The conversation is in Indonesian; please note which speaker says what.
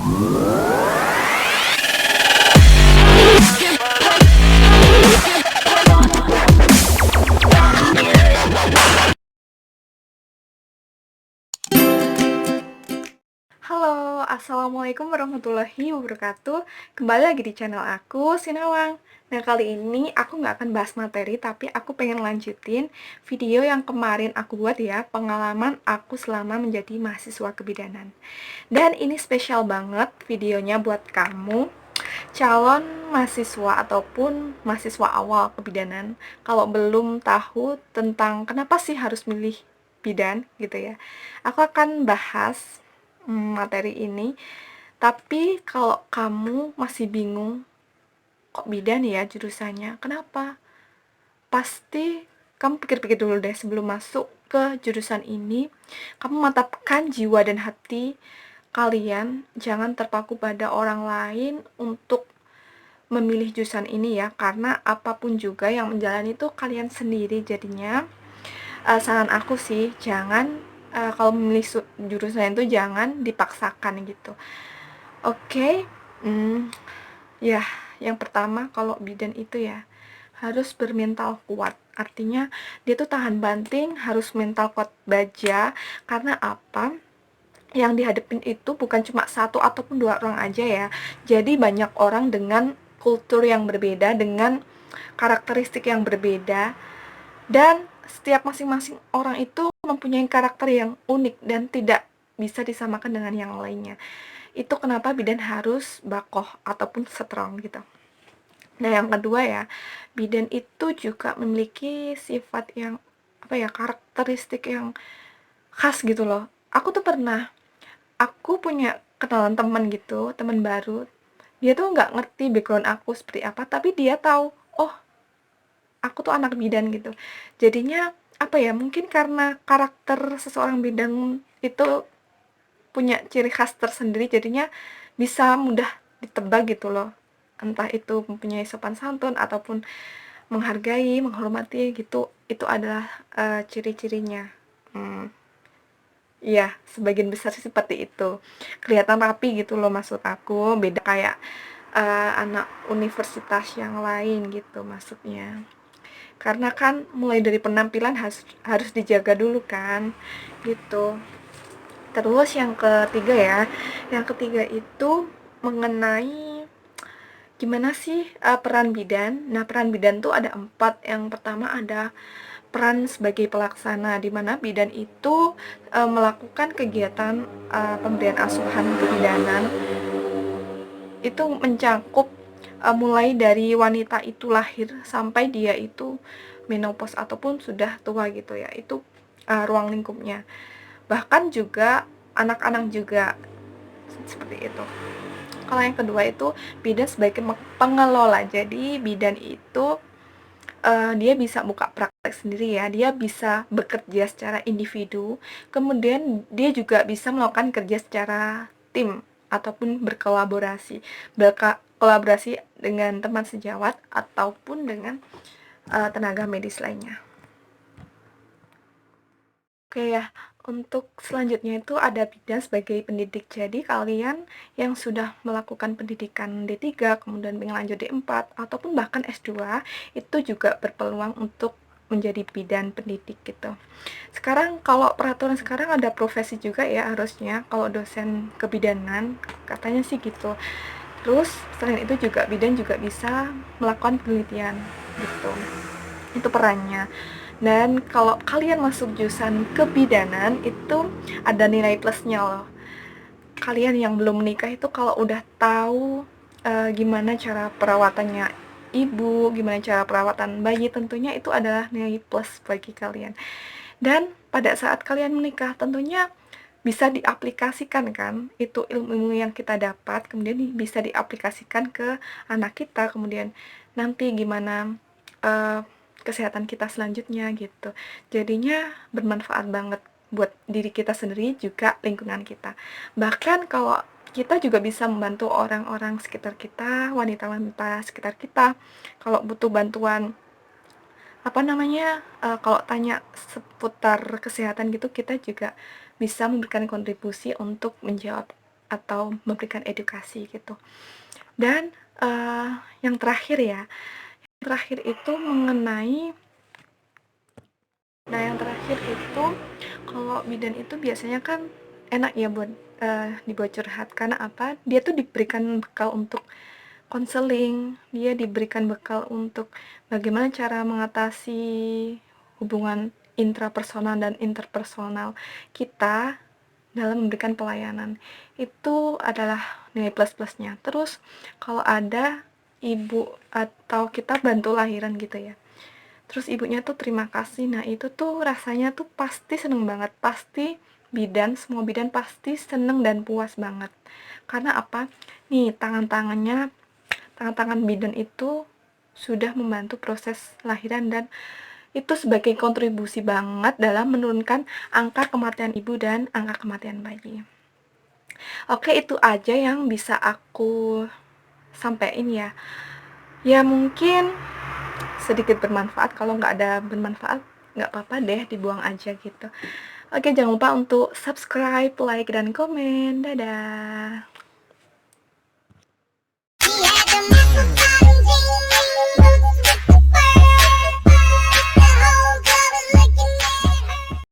Speaker 1: Halo, assalamualaikum warahmatullahi wabarakatuh. Kembali lagi di channel aku, Sinawang. Nah, kali ini aku nggak akan bahas materi, tapi aku pengen lanjutin video yang kemarin aku buat ya, pengalaman aku selama menjadi mahasiswa kebidanan. Dan ini spesial banget videonya buat kamu, calon mahasiswa ataupun mahasiswa awal kebidanan. Kalau belum tahu tentang kenapa sih harus milih bidan gitu ya, aku akan bahas materi ini. Tapi kalau kamu masih bingung, kok bidan ya jurusannya, kenapa? Pasti kamu pikir-pikir dulu deh sebelum masuk ke jurusan ini. Kamu mantapkan jiwa dan hati kalian, jangan terpaku pada orang lain untuk memilih jurusan ini ya, karena apapun juga yang menjalani itu kalian sendiri. Jadinya saran aku sih jangan, kalau memilih jurusan itu jangan dipaksakan gitu. Oke. Ya, yang pertama kalau bidan itu ya harus bermental kuat. Artinya dia tuh tahan banting, harus mental kuat baja. Karena apa? Yang dihadapin itu bukan cuma satu ataupun dua orang aja ya. Jadi banyak orang dengan kultur yang berbeda, dengan karakteristik yang berbeda, dan setiap masing-masing orang itu mempunyai karakter yang unik dan tidak bisa disamakan dengan yang lainnya. Itu kenapa bidan harus bakoh ataupun strong gitu. Nah, yang kedua ya, bidan itu juga memiliki sifat yang karakteristik yang khas gitu loh. Aku punya kenalan teman gitu, teman baru. Dia tuh nggak ngerti background aku seperti apa, tapi dia tahu, oh, aku tuh anak bidan gitu. Jadinya mungkin karena karakter seseorang bidan itu punya ciri khas tersendiri, jadinya bisa mudah ditebak gitu loh. Entah itu mempunyai sopan santun ataupun menghargai, menghormati gitu, itu adalah ciri-cirinya. Hmm, iya, sebagian besar sih seperti itu. Kelihatan rapi gitu loh maksud aku, beda kayak anak universitas yang lain gitu maksudnya. Karena kan mulai dari penampilan harus dijaga dulu kan, gitu. Terus yang ketiga ya, yang ketiga itu mengenai gimana sih peran bidan. Nah, peran bidan tuh ada 4. Yang pertama ada peran sebagai pelaksana, di mana bidan itu melakukan kegiatan pemberian asuhan kebidanan. Itu mencakup mulai dari wanita itu lahir sampai dia itu menopause ataupun sudah tua gitu ya. Itu ruang lingkupnya. Bahkan juga anak-anak juga seperti itu. Kalau yang kedua itu bidan sebagai pengelola. Jadi bidan itu dia bisa buka praktek sendiri ya, dia bisa bekerja secara individu, kemudian dia juga bisa melakukan kerja secara tim ataupun berkolaborasi dengan teman sejawat ataupun dengan tenaga medis lainnya. Oke ya, untuk selanjutnya itu ada bidan sebagai pendidik. Jadi kalian yang sudah melakukan pendidikan D3, kemudian lanjut D4, ataupun bahkan S2, itu juga berpeluang untuk menjadi bidan pendidik gitu. Sekarang kalau peraturan sekarang ada profesi juga ya harusnya, kalau dosen kebidanan, katanya sih gitu. Terus selain itu juga bidan juga bisa melakukan penelitian gitu. Itu perannya. Dan kalau kalian masuk jurusan kebidanan itu ada nilai plusnya loh. Kalian yang belum menikah itu kalau udah tahu gimana cara perawatannya ibu, gimana cara perawatan bayi, tentunya itu adalah nilai plus bagi kalian. Dan pada saat kalian menikah tentunya bisa diaplikasikan kan, itu ilmu-ilmu yang kita dapat kemudian bisa diaplikasikan ke anak kita, kemudian nanti gimana uh, kesehatan kita selanjutnya gitu. Jadinya bermanfaat banget buat diri kita sendiri juga lingkungan kita. Bahkan kalau kita juga bisa membantu orang-orang sekitar kita, wanita-wanita sekitar kita kalau butuh bantuan kalau tanya seputar kesehatan gitu, kita juga bisa memberikan kontribusi untuk menjawab atau memberikan edukasi gitu. Dan yang terakhir ya, yang terakhir itu mengenai yang terakhir itu kalau bidan itu biasanya kan enak ya buat dibuat curhat, karena apa, dia tuh diberikan bekal untuk konseling, dia diberikan bekal untuk bagaimana cara mengatasi hubungan intrapersonal dan interpersonal kita dalam memberikan pelayanan. Itu adalah nilai plus-plusnya. Terus kalau ada ibu atau kita bantu lahiran gitu ya, terus ibunya tuh terima kasih, nah itu tuh rasanya tuh pasti seneng banget, pasti semua bidan pasti seneng dan puas banget. Karena apa, nih tangan-tangan bidan itu sudah membantu proses lahiran, dan itu sebagai kontribusi banget dalam menurunkan angka kematian ibu dan angka kematian bayi. Oke, itu aja yang bisa aku sampaikan ya. Ya mungkin sedikit bermanfaat, kalau nggak ada bermanfaat nggak apa-apa deh, dibuang aja gitu. Oke, jangan lupa untuk subscribe, like, dan komen. Dadah.